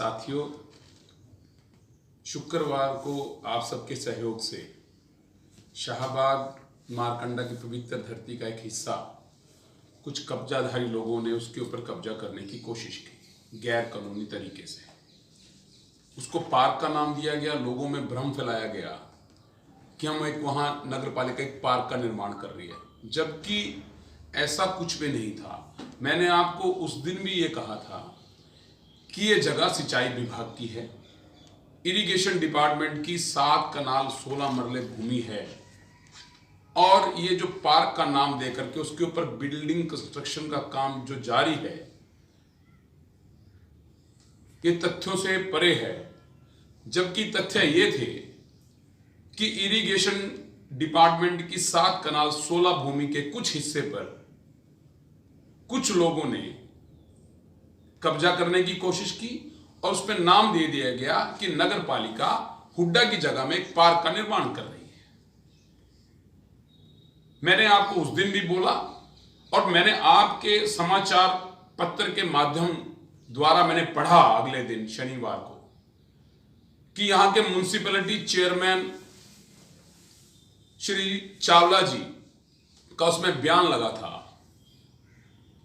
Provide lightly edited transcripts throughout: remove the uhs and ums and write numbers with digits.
साथियों, शुक्रवार को आप सबके सहयोग से शाहबाद मारकंडा की पवित्र धरती का एक हिस्सा कुछ कब्जाधारी लोगों ने उसके ऊपर कब्जा करने की कोशिश की गैर कानूनी तरीके से। उसको पार्क का नाम दिया गया, लोगों में भ्रम फैलाया गया कि हम एक वहाँ नगर पालिका एक पार्क का निर्माण कर रही है, जबकि ऐसा कुछ भी नहीं था। मैंने आपको उस दिन भी ये कहा था कि ये जगह सिंचाई विभाग की है, इरिगेशन डिपार्टमेंट की 7 कनाल 16 मरले भूमि है, और ये जो पार्क का नाम देकर के उसके ऊपर बिल्डिंग कंस्ट्रक्शन का काम जो जारी है, ये तथ्यों से परे है। जबकि तथ्य ये थे कि इरिगेशन डिपार्टमेंट की 7 कनाल 16 भूमि के कुछ हिस्से पर कुछ लोगों ने कब्जा करने की कोशिश की और उस पर नाम दे दिया गया कि नगर पालिका हुड्डा की जगह में एक पार्क का निर्माण कर रही है। मैंने आपको उस दिन भी बोला और मैंने आपके समाचार पत्र के माध्यम द्वारा मैंने पढ़ा अगले दिन शनिवार को कि यहां के म्युनिसिपैलिटी चेयरमैन श्री चावला जी का उसमें बयान लगा था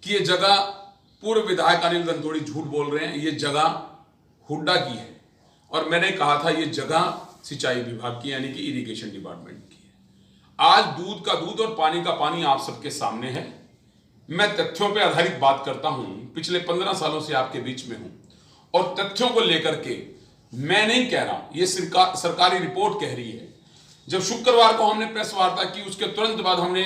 कि ये जगह, पूर्व विधायक अनिल रंधोड़ी झूठ बोल रहे हैं, ये जगह हुड्डा की है। और मैंने कहा था ये जगह सिंचाई विभाग की यानी कि इरिगेशन डिपार्टमेंट की है। आज दूध का दूध और पानी का पानी आप सबके सामने है। मैं तथ्यों पे आधारित बात करता हूं, पिछले 15 सालों से आपके बीच में हूं और तथ्यों को लेकर के मैं नहीं कह रहा हूं, ये सरकारी रिपोर्ट कह रही है। जब शुक्रवार को हमने प्रेस वार्ता की, उसके तुरंत बाद हमने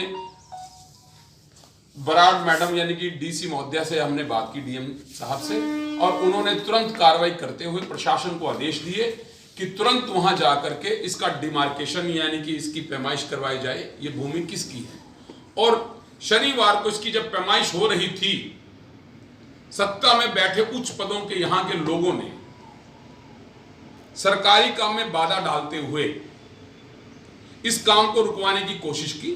बराड़ मैडम यानी कि डीसी महोदया से हमने बात की, डीएम साहब से, और उन्होंने तुरंत कार्रवाई करते हुए प्रशासन को आदेश दिए कि तुरंत वहां जाकर के इसका डिमार्केशन यानी कि इसकी पैमाइश करवाई जाए, ये भूमि किसकी है। और शनिवार को इसकी जब पैमाइश हो रही थी, सत्ता में बैठे उच्च पदों के यहां के लोगों ने सरकारी काम में बाधा डालते हुए इस काम को रुकवाने की कोशिश की।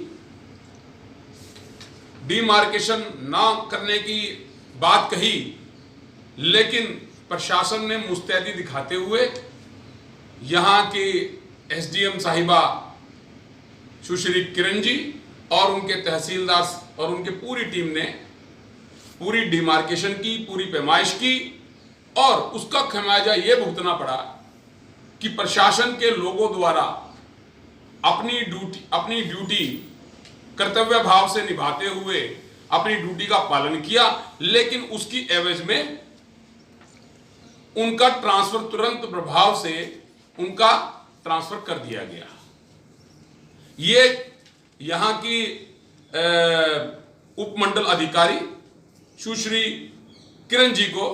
डिमार्केशन ना करने की बात कही, लेकिन प्रशासन ने मुस्तैदी दिखाते हुए यहां के एसडीएम साहिबा सुश्री किरण जी और उनके तहसीलदार और उनकी पूरी टीम ने पूरी डिमार्केशन की, पूरी पैमाइश की, और उसका खमियाजा ये भुगतना पड़ा कि प्रशासन के लोगों द्वारा अपनी ड्यूटी कर्तव्य भाव से निभाते हुए अपनी ड्यूटी का पालन किया, लेकिन उसकी एवज में उनका ट्रांसफर तुरंत प्रभाव से उनका ट्रांसफर कर दिया गया। ये यहां की उपमंडल अधिकारी सुश्री किरण जी को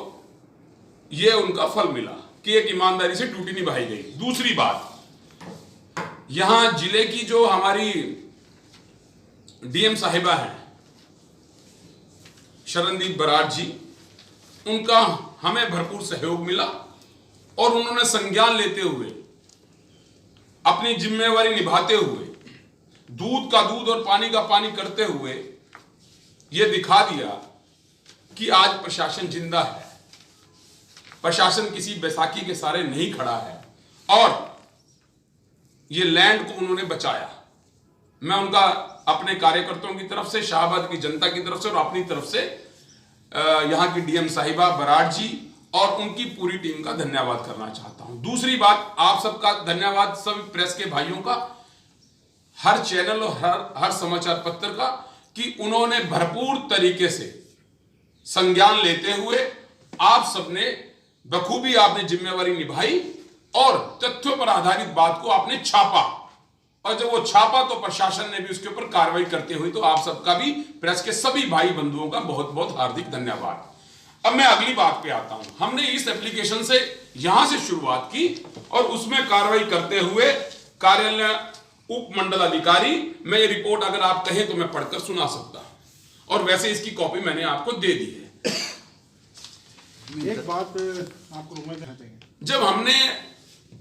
यह उनका फल मिला कि एक ईमानदारी से ड्यूटी निभाई गई। दूसरी बात, यहां जिले की जो हमारी डीएम साहिबा हैं शरणदीप बराड़ जी, उनका हमें भरपूर सहयोग मिला और उन्होंने संज्ञान लेते हुए अपनी जिम्मेवारी निभाते हुए दूध का दूध और पानी का पानी करते हुए यह दिखा दिया कि आज प्रशासन जिंदा है, प्रशासन किसी बैसाखी के सहारे नहीं खड़ा है और ये लैंड को उन्होंने बचाया। मैं उनका अपने कार्यकर्ताओं की तरफ से, शाहबाद की जनता की तरफ से और अपनी तरफ से यहां की डीएम साहिबा बराड़ जी और उनकी पूरी टीम का धन्यवाद करना चाहता हूं। दूसरी बात, आप सबका धन्यवाद सभी प्रेस के भाइयों का, हर चैनल और हर समाचार पत्र का, कि उन्होंने भरपूर तरीके से संज्ञान लेते हुए आप सबने बखूबी आपने जिम्मेवारी निभाई और तथ्यों पर आधारित बात को आपने छापा, और जब वो छापा तो प्रशासन ने भी उसके ऊपर कार्रवाई करते हुए, तो आप सबका भी, प्रेस के सभी भाई बंधुओं का बहुत बहुत हार्दिक धन्यवाद। अब मैं अगली बात पे आता हूं। हमने इस एप्लीकेशन से यहां से शुरुआत की और उसमें कार्रवाई करते हुए कार्यालय उपमंडल अधिकारी, मैं ये रिपोर्ट अगर आप कहें तो मैं पढ़कर सुना सकता हूं, और वैसे इसकी कॉपी मैंने आपको दे दी है। एक बात आपको कहना चाहिए, जब हमने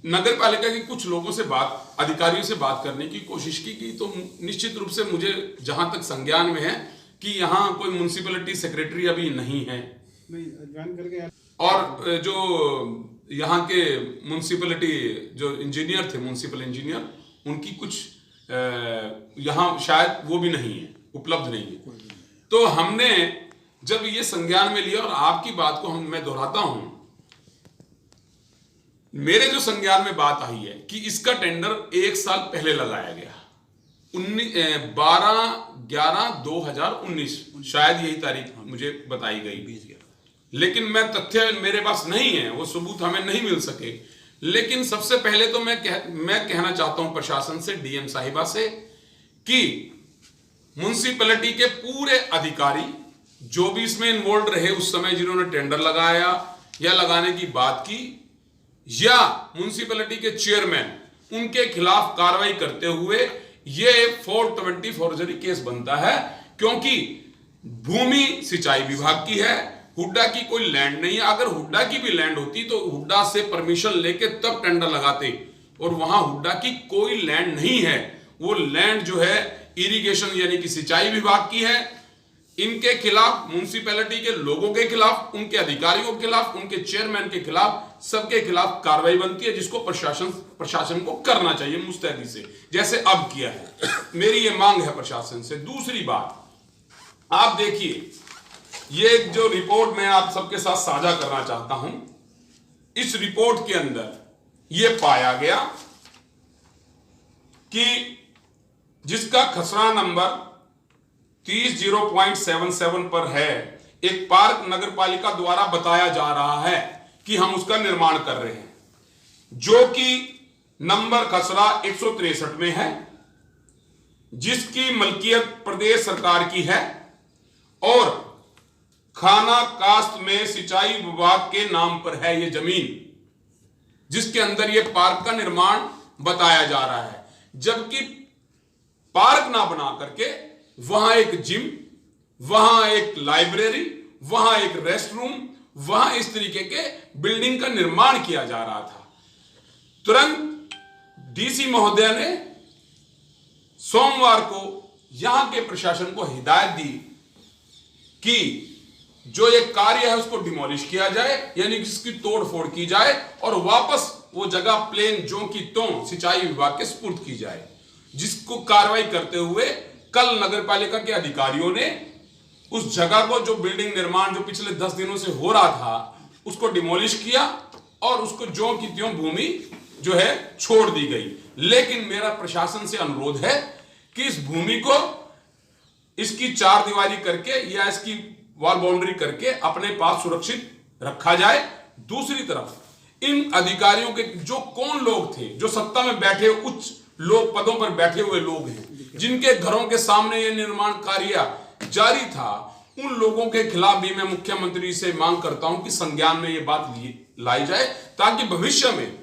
नगर पालिका के कुछ लोगों से बात, अधिकारियों से बात करने की कोशिश की तो निश्चित रूप से मुझे जहां तक संज्ञान में है कि यहां कोई म्युनिसिपैलिटी सेक्रेटरी अभी नहीं है, नहीं ज्वाइन करके यार और जो यहाँ के म्यूनसिपलिटी जो इंजीनियर थे, म्यूनसिपल इंजीनियर, उनकी कुछ यहाँ शायद वो भी नहीं है, उपलब्ध नहीं है। तो हमने जब ये संज्ञान में लिया, और आपकी बात को मैं दोहराता हूं, मेरे जो संज्ञान में बात आई है कि इसका टेंडर 1 साल पहले लगाया गया, 12/11/2019 शायद यही तारीख मुझे बताई गई, लेकिन मैं तथ्य मेरे पास नहीं है, वो सबूत हमें नहीं मिल सके। लेकिन सबसे पहले तो मैं कहना चाहता हूं प्रशासन से, डीएम साहिबा से, कि म्युनिसिपैलिटी के पूरे अधिकारी जो भी इसमें इन्वॉल्व रहे उस समय, जिन्होंने टेंडर लगाया या लगाने की बात की, या म्युनिसिपैलिटी के चेयरमैन, उनके खिलाफ कार्रवाई करते हुए ये 420 फॉर्जरी केस बनता है। क्योंकि भूमि सिंचाई विभाग की है, हुड्डा की कोई लैंड नहीं है। अगर हुड्डा की भी लैंड होती तो हुड्डा से परमिशन लेके तब टेंडर लगाते, और वहां हुड्डा की कोई लैंड नहीं है। वो लैंड जो है इरिगेशन यानी कि सिंचाई विभाग की है। इनके खिलाफ, म्युनिसिपैलिटी के लोगों के खिलाफ, उनके अधिकारियों के खिलाफ, उनके चेयरमैन के खिलाफ, सबके खिलाफ कार्रवाई बनती है, जिसको प्रशासन को करना चाहिए मुस्तैदी से, जैसे अब किया है। मेरी ये मांग है प्रशासन से। दूसरी बात, आप देखिए, ये जो रिपोर्ट मैं आप सबके साथ साझा करना चाहता हूं, इस रिपोर्ट के अंदर यह पाया गया कि जिसका खसरा नंबर 30.77 पर है, एक पार्क नगर पालिका द्वारा बताया जा रहा है कि हम उसका निर्माण कर रहे हैं, जो कि नंबर खसरा 163 में है, जिसकी मलकियत प्रदेश सरकार की है, और खाना कास्त में सिंचाई विभाग के नाम पर है ये जमीन, जिसके अंदर ये पार्क का निर्माण बताया जा रहा है। जबकि पार्क ना बना करके वहां एक जिम, वहां एक लाइब्रेरी, वहां एक रेस्ट रूम, वहां इस तरीके के बिल्डिंग का निर्माण किया जा रहा था। तुरंत डीसी महोदय ने सोमवार को यहां के प्रशासन को हिदायत दी कि जो ये कार्य है उसको डिमोलिश किया जाए, यानी कि इसकी तोड़फोड़ की जाए, और वापस वो जगह प्लेन जो की त्यों सिंचाई विभाग के सुपुर्द की जाए। जिसको कार्रवाई करते हुए कल नगर पालिका के अधिकारियों ने उस जगह को, जो बिल्डिंग निर्माण जो पिछले 10 दिनों से हो रहा था, उसको डिमोलिश किया और उसको ज्यों की त्यों भूमि जो है छोड़ दी गई। लेकिन मेरा प्रशासन से अनुरोध है कि इस भूमि को, इसकी चार दीवारी करके या इसकी वॉल बाउंड्री करके अपने पास सुरक्षित रखा जाए। दूसरी तरफ इन अधिकारियों के जो कौन लोग थे, जो सत्ता में बैठे उच्च लोग, पदों पर बैठे हुए लोग हैं, जिनके घरों के सामने ये निर्माण कार्य जारी था, उन लोगों के खिलाफ भी मैं मुख्यमंत्री से मांग करता हूं कि संज्ञान में ये बात लाई जाए, ताकि भविष्य में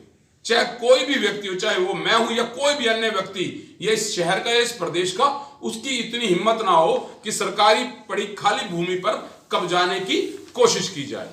चाहे कोई भी व्यक्ति हो, चाहे वो मैं हूं या कोई भी अन्य व्यक्ति, ये इस शहर का या इस प्रदेश का, उसकी इतनी हिम्मत ना हो कि सरकारी पड़ी खाली भूमि पर कब्जाने की कोशिश की जाए।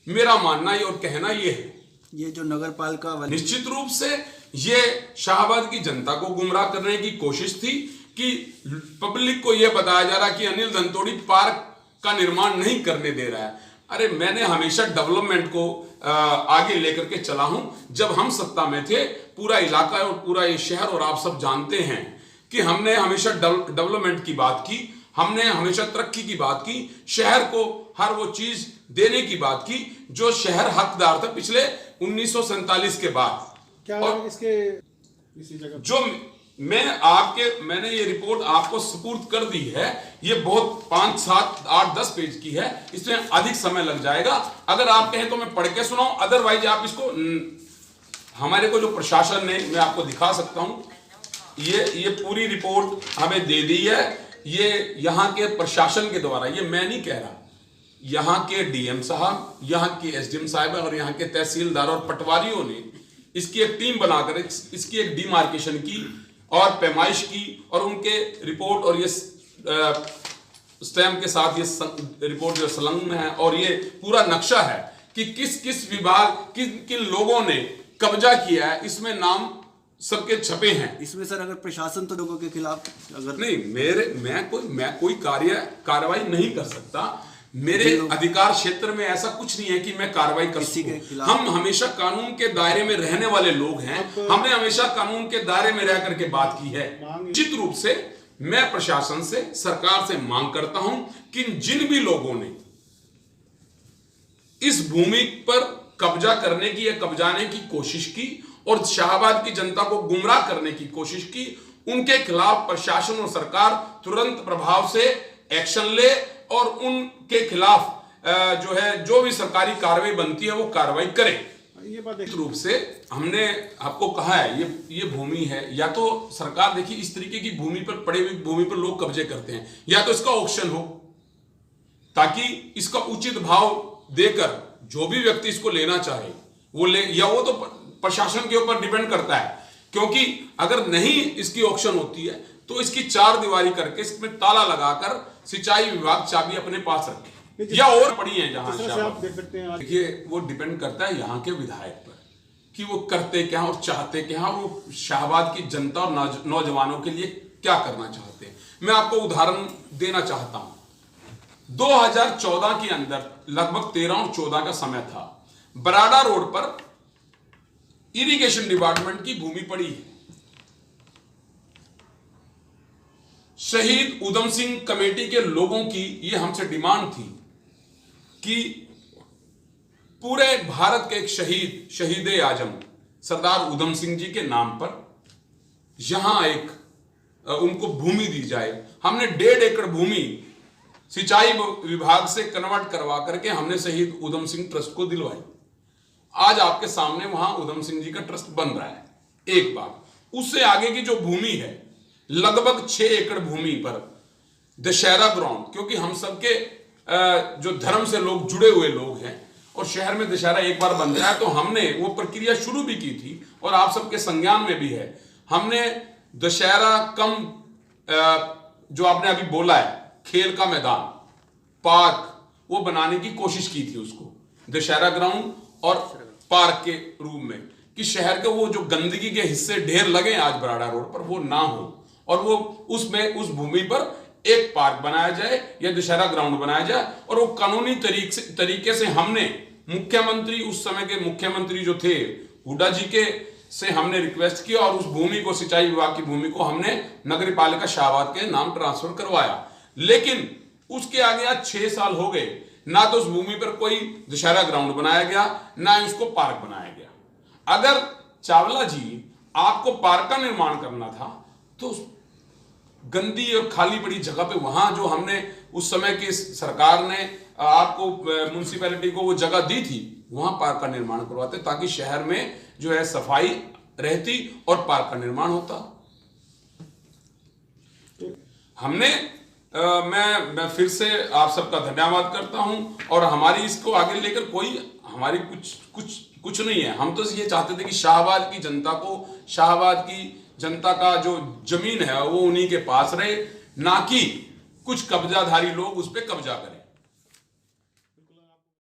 मेरा मानना ये और कहना ये है, ये जो नगर पालिका वाली, निश्चित रूप से ये शाहबाद की जनता को गुमराह करने की कोशिश थी कि पब्लिक को यह बताया जा रहा कि अनिल धनतोड़ी पार्क का निर्माण नहीं करने दे रहा है। अरे मैंने हमेशा डेवलपमेंट को आगे लेकर के चला हूं। जब हम सत्ता में थे, पूरा इलाका और पूरा ये शहर और आप सब जानते हैं कि हमने हमेशा डेवलपमेंट की बात की, हमने हमेशा तरक्की की बात की, शहर को हर वो चीज देने की बात की जो शहर हकदार था पिछले 1947 के बाद। क्या और इसके इसी जगह जो मैंने ये रिपोर्ट आपको सुपुर्द कर दी है, ये बहुत 5, 7, 8, 10 पेज की है, इसमें अधिक समय लग जाएगा। अगर आप कहें तो मैं पढ़ के सुनाऊं, अदरवाइज आप इसको, हमारे को जो प्रशासन ने, मैं आपको दिखा सकता हूं, ये पूरी रिपोर्ट हमें दे दी है। ये यहाँ के प्रशासन के द्वारा, ये मैं नहीं कह रहा, यहाँ के डीएम साहब, यहाँ के एसडीएम साहब और यहाँ के तहसीलदार और पटवारियों ने इसकी एक टीम बनाकर इसकी एक डिमार्केशन की और पैमाइश की, और उनके रिपोर्ट और ये स्टैम्प के साथ ये रिपोर्ट जो संलग्न है, और ये पूरा नक्शा है कि किस किस विभाग, किन किन लोगों ने कब्जा किया है, इसमें नाम सबके छपे हैं। इसमें सर अगर प्रशासन तो लोगों के खिलाफ अगर नहीं, मैं कोई कार्रवाई नहीं कर सकता, मेरे अधिकार क्षेत्र में ऐसा कुछ नहीं है कि मैं कार्रवाई कर सकूं। हम हमेशा कानून के दायरे में रहने वाले लोग हैं। हमने हमेशा कानून के दायरे में रह करके बात की है। निश्चित रूप से मैं प्रशासन से, सरकार से मांग करता हूं कि जिन भी लोगों ने इस भूमि पर कब्जा करने की या कब्जाने की कोशिश की और शाहबाद की जनता को गुमराह करने की कोशिश की, उनके खिलाफ प्रशासन और सरकार तुरंत प्रभाव से एक्शन ले और उनके खिलाफ जो भी सरकारी कार्रवाई बनती है वो कार्रवाई करे। ये बात एक रूप से हमने आपको कहा है ये भूमि है, या तो सरकार देखिए इस तरीके की भूमि पर पड़ी हुई भूमि पर लोग कब्जे करते हैं, या तो इसका ऑक्शन हो ताकि इसका उचित भाव देकर जो भी व्यक्ति इसको लेना चाहे वो ले, या वो तो प्रशासन के ऊपर डिपेंड करता है, क्योंकि अगर नहीं इसकी ऑक्शन होती है तो इसकी चार दीवारी करके इसमें ताला लगाकर सिंचाई विभाग चाबी अपने पास रखे, या और पड़ी है जहां आप देख सकते हैं। देखिए वो डिपेंड करता है यहाँ के विधायक पर कि वो करते क्या और चाहते क्या, वो शाहबाद की जनता और नौजवानों के लिए क्या करना चाहते हैं। मैं आपको उदाहरण देना चाहता हूं। 2014 के अंदर लगभग 13 और 14 का समय था, बराड़ा रोड पर इरिगेशन डिपार्टमेंट की भूमि पड़ी है। शहीद उधम सिंह कमेटी के लोगों की ये हमसे डिमांड थी कि पूरे भारत के एक शहीद आजम सरदार उधम सिंह जी के नाम पर यहां एक उनको भूमि दी जाए। हमने 1.5 एकड़ भूमि सिंचाई विभाग से कन्वर्ट करवा करके हमने शहीद उधम सिंह ट्रस्ट को दिलवाई। आज आपके सामने वहां उधम सिंह जी का ट्रस्ट बन रहा है। एक बात, उससे आगे की जो भूमि है लगभग 6 एकड़ भूमि पर दशहरा ग्राउंड, क्योंकि हम सबके जो धर्म से लोग जुड़े हुए लोग हैं और शहर में दशहरा एक बार बन रहा है, तो हमने वो प्रक्रिया शुरू भी की थी और आप सबके संज्ञान में भी है। हमने दशहरा कम जो आपने अभी बोला है खेल का मैदान, पार्क, वो बनाने की कोशिश की थी, उसको दशहरा ग्राउंड और पार्क के रूप में, कि शहर के वो जो गंदगी के हिस्से ढेर लगे आज बराड़ा रोड पर वो ना हो और वो उसमें उस भूमि पर एक पार्क बनाया जाए या दशहरा ग्राउंड बनाया जाए। और वो कानूनी तरीके से हमने मुख्यमंत्री, उस समय के मुख्यमंत्री जो थे हुड्डा जी के से हमने रिक्वेस्ट किया और उस भूमि को, सिंचाई विभाग की भूमि को हमने नगर पालिका शाहबाद के नाम ट्रांसफर करवाया। लेकिन उसके आगे आज 6 साल हो गए, ना तो उस भूमि पर कोई दशहरा ग्राउंड बनाया गया, ना उसको पार्क बनाया गया। अगर चावला जी आपको पार्क का निर्माण करना था तो गंदी और खाली पड़ी जगह पे, वहां जो हमने उस समय की सरकार ने आपको म्युनिसिपैलिटी को वो जगह दी थी, वहां पार्क का निर्माण करवाते ताकि शहर में जो है सफाई रहती और पार्क का निर्माण होता। हमने मैं फिर से आप सबका धन्यवाद करता हूं और हमारी इसको आगे लेकर कोई हमारी कुछ नहीं है। हम तो ये चाहते थे कि शाहबाद की जनता को, शाहबाद की जनता का जो जमीन है वो उन्हीं के पास रहे, ना कि कुछ कब्जाधारी लोग उस पर कब्जा करें।